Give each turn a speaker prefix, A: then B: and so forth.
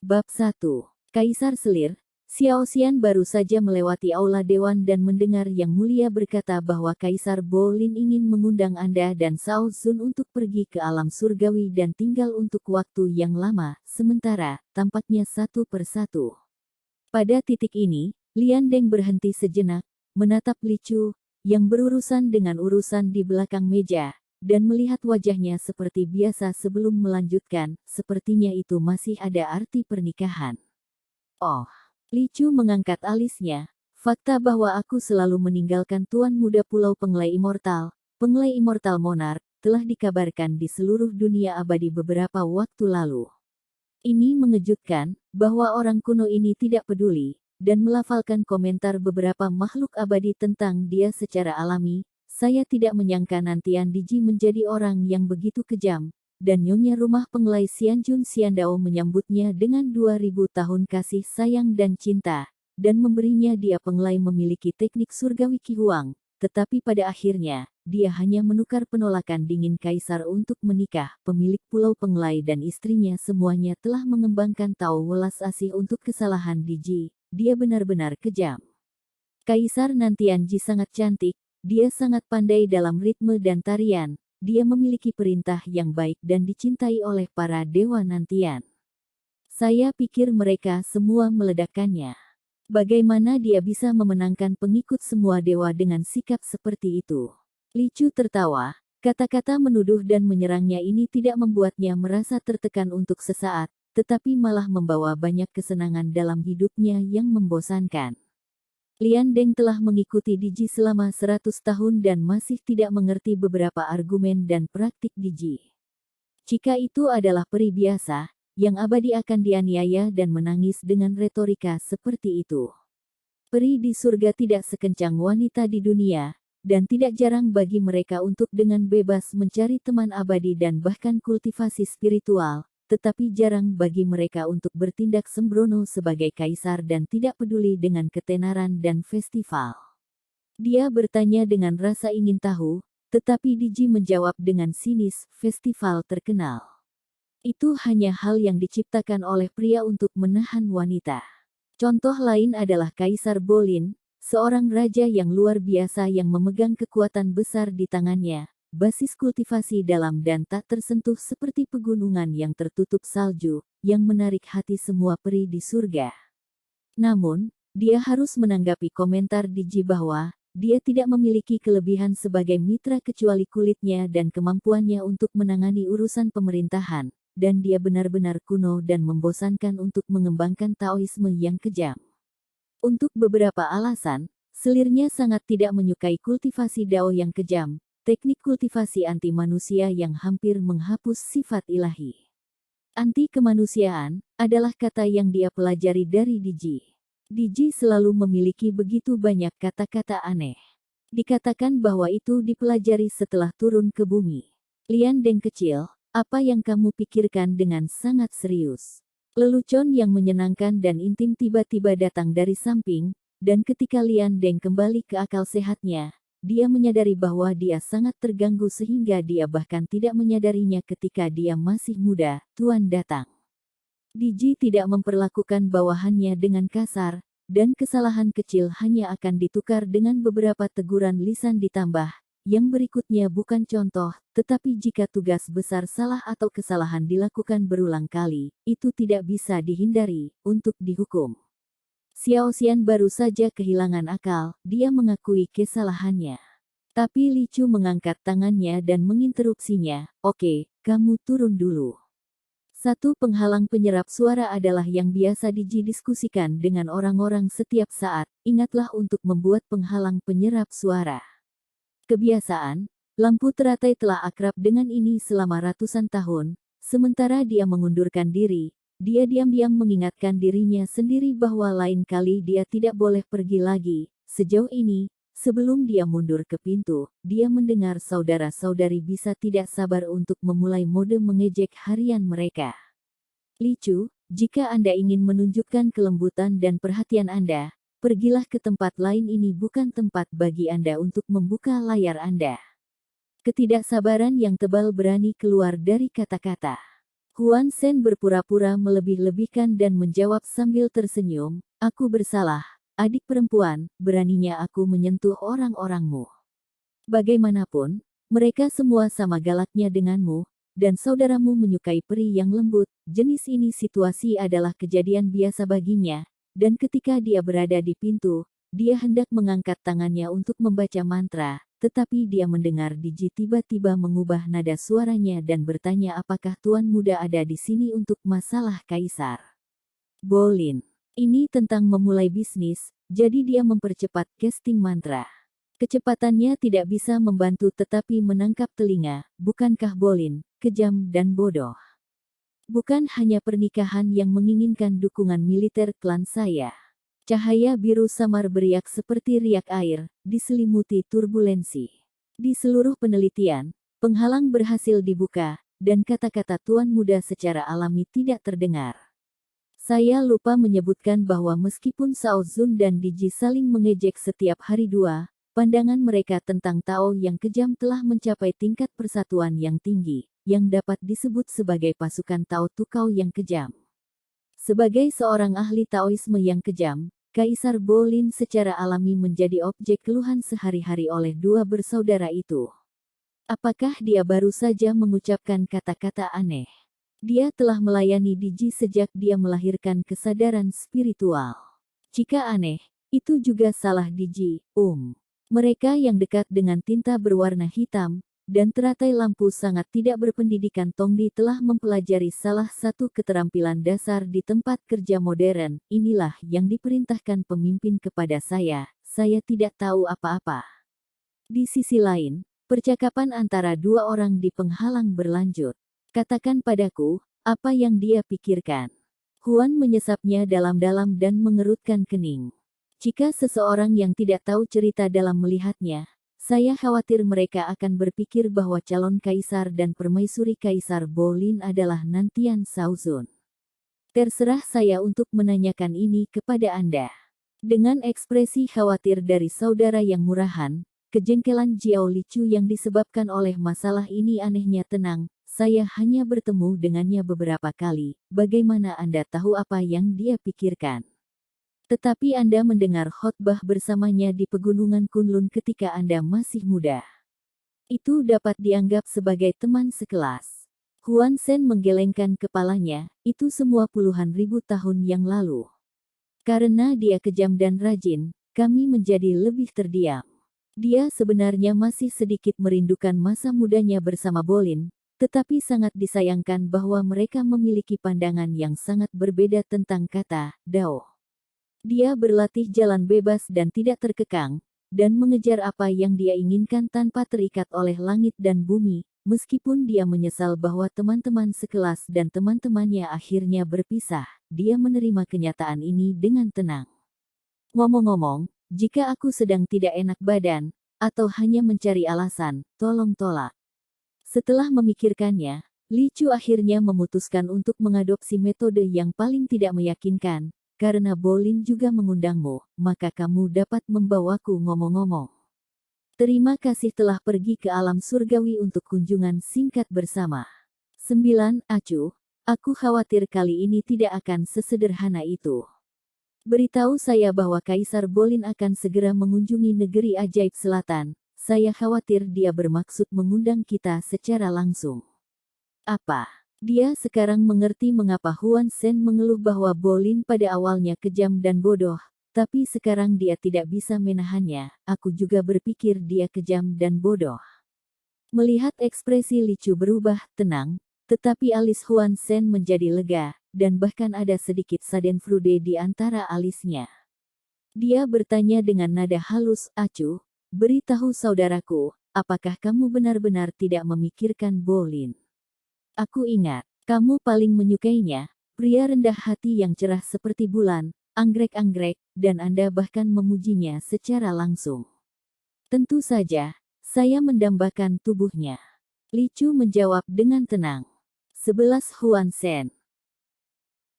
A: Bab 1. Kaisar Selir, Xiao Xian baru saja melewati aula dewan dan mendengar Yang Mulia berkata bahwa Kaisar Bolin ingin mengundang Anda dan Shao Zun untuk pergi ke alam surgawi dan tinggal untuk waktu yang lama, sementara, tampaknya satu persatu. Pada titik ini, Lian Deng berhenti sejenak, menatap Li Chu, yang berurusan dengan urusan di belakang meja, dan melihat wajahnya seperti biasa sebelum melanjutkan, sepertinya itu masih ada arti pernikahan. Oh. Li Chu mengangkat alisnya, fakta bahwa aku selalu meninggalkan Tuan Muda Pulau Penglai Immortal Monarch, telah dikabarkan di seluruh dunia abadi beberapa waktu lalu. Ini mengejutkan, bahwa orang kuno ini tidak peduli, dan melafalkan komentar beberapa makhluk abadi tentang dia secara alami. Saya tidak menyangka Nantian Diji menjadi orang yang begitu kejam, dan Nyonya Rumah Penglai Xianjun Xiandao menyambutnya dengan 2000 tahun kasih sayang dan cinta, dan memberinya dia penglai memiliki teknik surgawi Qi Huang, tetapi pada akhirnya, dia hanya menukar penolakan dingin Kaisar untuk menikah. Pemilik Pulau Penglai dan istrinya semuanya telah mengembangkan tahu welas asih untuk kesalahan Diji. Dia benar-benar kejam. Kaisar Nantian Ji sangat cantik, dia sangat pandai dalam ritme dan tarian, dia memiliki perintah yang baik dan dicintai oleh para dewa Nantian. Saya pikir mereka semua meledakkannya. Bagaimana dia bisa memenangkan pengikut semua dewa dengan sikap seperti itu? Li Chu tertawa, kata-kata menuduh dan menyerangnya ini tidak membuatnya merasa tertekan untuk sesaat, tetapi malah membawa banyak kesenangan dalam hidupnya yang membosankan. Lian Deng telah mengikuti Diji selama 100 tahun dan masih tidak mengerti beberapa argumen dan praktik Diji. Jika itu adalah peri biasa, yang abadi akan dianiaya dan menangis dengan retorika seperti itu. Peri di surga tidak sekencang wanita di dunia, dan tidak jarang bagi mereka untuk dengan bebas mencari teman abadi dan bahkan kultivasi spiritual, tetapi jarang bagi mereka untuk bertindak sembrono sebagai kaisar dan tidak peduli dengan ketenaran dan festival. Dia bertanya dengan rasa ingin tahu, tetapi Diji menjawab dengan sinis, festival terkenal. Itu hanya hal yang diciptakan oleh pria untuk menahan wanita. Contoh lain adalah Kaisar Bolin, seorang raja yang luar biasa yang memegang kekuatan besar di tangannya. Basis kultivasi dalam dan tak tersentuh seperti pegunungan yang tertutup salju, yang menarik hati semua peri di surga. Namun, dia harus menanggapi komentar Diji bahwa, dia tidak memiliki kelebihan sebagai mitra kecuali kulitnya dan kemampuannya untuk menangani urusan pemerintahan, dan dia benar-benar kuno dan membosankan untuk mengembangkan Taoisme yang kejam. Untuk beberapa alasan, selirnya sangat tidak menyukai kultivasi Dao yang kejam, teknik kultivasi anti-manusia yang hampir menghapus sifat ilahi. Anti-kemanusiaan adalah kata yang dia pelajari dari Diji. Diji selalu memiliki begitu banyak kata-kata aneh. Dikatakan bahwa itu dipelajari setelah turun ke bumi. Lian Deng kecil, apa yang kamu pikirkan dengan sangat serius? Lelucon yang menyenangkan dan intim tiba-tiba datang dari samping, dan ketika Lian Deng kembali ke akal sehatnya, dia menyadari bahwa dia sangat terganggu sehingga dia bahkan tidak menyadarinya ketika dia masih muda. Tuan datang. Diji tidak memperlakukan bawahannya dengan kasar, dan kesalahan kecil hanya akan ditukar dengan beberapa teguran lisan ditambah. Yang berikutnya bukan contoh, tetapi jika tugas besar salah atau kesalahan dilakukan berulang kali, itu tidak bisa dihindari, untuk dihukum. Xiao Xian baru saja kehilangan akal, dia mengakui kesalahannya. Tapi Li Chu mengangkat tangannya dan menginterupsinya, oke, kamu turun dulu. Satu penghalang penyerap suara adalah yang biasa didiskusikan dengan orang-orang setiap saat, ingatlah untuk membuat penghalang penyerap suara. Kebiasaan, lampu teratai telah akrab dengan ini selama ratusan tahun, sementara dia mengundurkan diri. Dia diam-diam mengingatkan dirinya sendiri bahwa lain kali dia tidak boleh pergi lagi. Sejauh ini, sebelum dia mundur ke pintu, dia mendengar saudara-saudari bisa tidak sabar untuk memulai mode mengejek harian mereka. Li Chu, jika Anda ingin menunjukkan kelembutan dan perhatian Anda, pergilah ke tempat lain, ini bukan tempat bagi Anda untuk membuka layar Anda. Ketidaksabaran yang tebal berani keluar dari kata-kata. Huan Sen berpura-pura melebih-lebihkan dan menjawab sambil tersenyum, aku bersalah, adik perempuan, beraninya aku menyentuh orang-orangmu. Bagaimanapun, mereka semua sama galaknya denganmu, dan saudaramu menyukai peri yang lembut, jenis ini situasi adalah kejadian biasa baginya, dan ketika dia berada di pintu, dia hendak mengangkat tangannya untuk membaca mantra, tetapi dia mendengar Diji tiba-tiba mengubah nada suaranya dan bertanya apakah tuan muda ada di sini untuk masalah kaisar. Bolin. Ini tentang memulai bisnis, jadi dia mempercepat casting mantra. Kecepatannya tidak bisa membantu tetapi menangkap telinga, bukankah Bolin, kejam dan bodoh? Bukan hanya pernikahan yang menginginkan dukungan militer klan saya. Cahaya biru samar beriak seperti riak air, diselimuti turbulensi. Di seluruh penelitian, penghalang berhasil dibuka, dan kata-kata tuan muda secara alami tidak terdengar. Saya lupa menyebutkan bahwa meskipun Shao Zun dan Diji saling mengejek setiap hari dua, pandangan mereka tentang Tao yang kejam telah mencapai tingkat persatuan yang tinggi, yang dapat disebut sebagai pasukan Tao Tukau yang kejam. Sebagai seorang ahli Taoisme yang kejam, Kaisar Bolin secara alami menjadi objek keluhan sehari-hari oleh dua bersaudara itu. Apakah dia baru saja mengucapkan kata-kata aneh? Dia telah melayani Diji sejak dia melahirkan kesadaran spiritual. Jika aneh, itu juga salah Diji, Mereka yang dekat dengan tinta berwarna hitam, dan teratai lampu sangat tidak berpendidikan Tongdi telah mempelajari salah satu keterampilan dasar di tempat kerja modern, inilah yang diperintahkan pemimpin kepada saya tidak tahu apa-apa. Di sisi lain, percakapan antara dua orang di penghalang berlanjut. Katakan padaku, apa yang dia pikirkan. Huan menyesapnya dalam-dalam dan mengerutkan kening. Jika seseorang yang tidak tahu cerita dalam melihatnya, saya khawatir mereka akan berpikir bahwa calon kaisar dan permaisuri Kaisar Bolin adalah nantian Shao Zun. Terserah saya untuk menanyakan ini kepada Anda. Dengan ekspresi khawatir dari saudara yang murahan, kejengkelan Jiao Licu yang disebabkan oleh masalah ini anehnya tenang, saya hanya bertemu dengannya beberapa kali, bagaimana Anda tahu apa yang dia pikirkan? Tetapi Anda mendengar khotbah bersamanya di Pegunungan Kunlun ketika Anda masih muda. Itu dapat dianggap sebagai teman sekelas. Huan Sen menggelengkan kepalanya, itu semua puluhan ribu tahun yang lalu. Karena dia kejam dan rajin, kami menjadi lebih terdiam. Dia sebenarnya masih sedikit merindukan masa mudanya bersama Bolin, tetapi sangat disayangkan bahwa mereka memiliki pandangan yang sangat berbeda tentang kata Dao. Dia berlatih jalan bebas dan tidak terkekang, dan mengejar apa yang dia inginkan tanpa terikat oleh langit dan bumi, meskipun dia menyesal bahwa teman-teman sekelas dan teman-temannya akhirnya berpisah, dia menerima kenyataan ini dengan tenang. Ngomong-ngomong, jika aku sedang tidak enak badan, atau hanya mencari alasan, tolong tolak. Setelah memikirkannya, Li Chu akhirnya memutuskan untuk mengadopsi metode yang paling tidak meyakinkan. Karena Bolin juga mengundangmu, maka kamu dapat membawaku ngomong-ngomong. Terima kasih telah pergi ke alam surgawi untuk kunjungan singkat bersama. 9. Acu, aku khawatir kali ini tidak akan sesederhana itu. Beritahu saya bahwa Kaisar Bolin akan segera mengunjungi negeri ajaib selatan. Saya khawatir dia bermaksud mengundang kita secara langsung. Apa? Dia sekarang mengerti mengapa Huan Sen mengeluh bahwa Bolin pada awalnya kejam dan bodoh, tapi sekarang dia tidak bisa menahannya. Aku juga berpikir dia kejam dan bodoh. Melihat ekspresi Li Chu berubah tenang, tetapi alis Huan Sen menjadi lega, dan bahkan ada sedikit schadenfreude di antara alisnya. Dia bertanya dengan nada halus, Acu, beritahu saudaraku, apakah kamu benar-benar tidak memikirkan Bolin? Aku ingat, kamu paling menyukainya, pria rendah hati yang cerah seperti bulan, anggrek-anggrek, dan Anda bahkan memujinya secara langsung. Tentu saja, saya mendambakan tubuhnya. Li Chu menjawab dengan tenang. 11. Huan Sen.